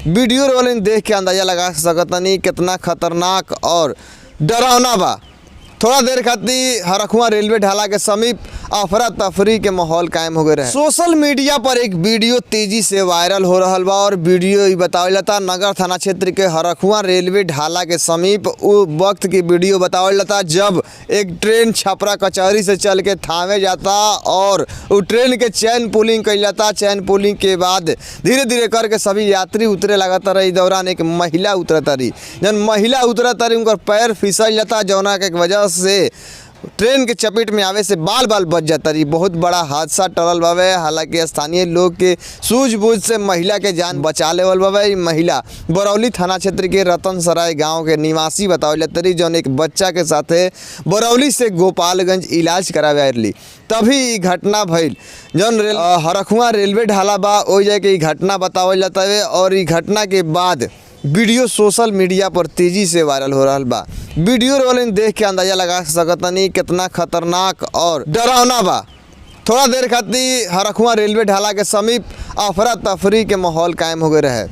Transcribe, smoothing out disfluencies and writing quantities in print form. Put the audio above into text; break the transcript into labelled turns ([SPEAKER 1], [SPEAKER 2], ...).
[SPEAKER 1] Video rolling देख के अंदाजा लगा सकतनी कितना खतरनाक और डरावना बा। थोड़ा देर खातिर हरखुआ रेलवे ढाला के समीप अफरा तफरी के माहौल कायम हो गए रहे। सोशल मीडिया पर एक वीडियो तेजी से वायरल हो रहा बा और वीडियो बतावल जाता नगर थाना क्षेत्र के हरखुआ रेलवे ढाला के समीप वो वक्त की वीडियो बतावल जाता जब एक ट्रेन छपरा कचहरी से चल के थामे जाता और वो ट्रेन के चैन पुलिंग कल जाता। चैन पुलिंग के बाद धीरे धीरे करके सभी यात्री उतरे लगाता रही। दौरान एक महिला उतरता रही। जब महिला उतरता रही उनका पैर फिसल जाता जौना के वजह से ट्रेन के चपेट में आवे से बाल बाल बच जाता रही। बहुत बड़ा हादसा टलल बावे। हालांकि स्थानीय लोग के सूझबूझ से महिला के जान बचा लेवल बावे। महिला बरौली थाना क्षेत्र के रतन सराय गाँव के निवासी बतावल जाता रही जौन एक बच्चा के साथे बरौली से गोपालगंज इलाज करावे आयरली। तभी घटना भइल जौन हरखुआ रेलवे ढाला बा ओ जाके घटना बतावल जाता है और ई घटना के बाद वीडियो सोशल मीडिया पर तेजी से वायरल हो रहा बा। वीडियो रोलिंग देख के अंदाजा लगा सकतनी कितना खतरनाक और डरावना बा। थोड़ा देर खातिर हरखुआ रेलवे ढाला के समीप अफरा तफरी के माहौल कायम हो गए रहे।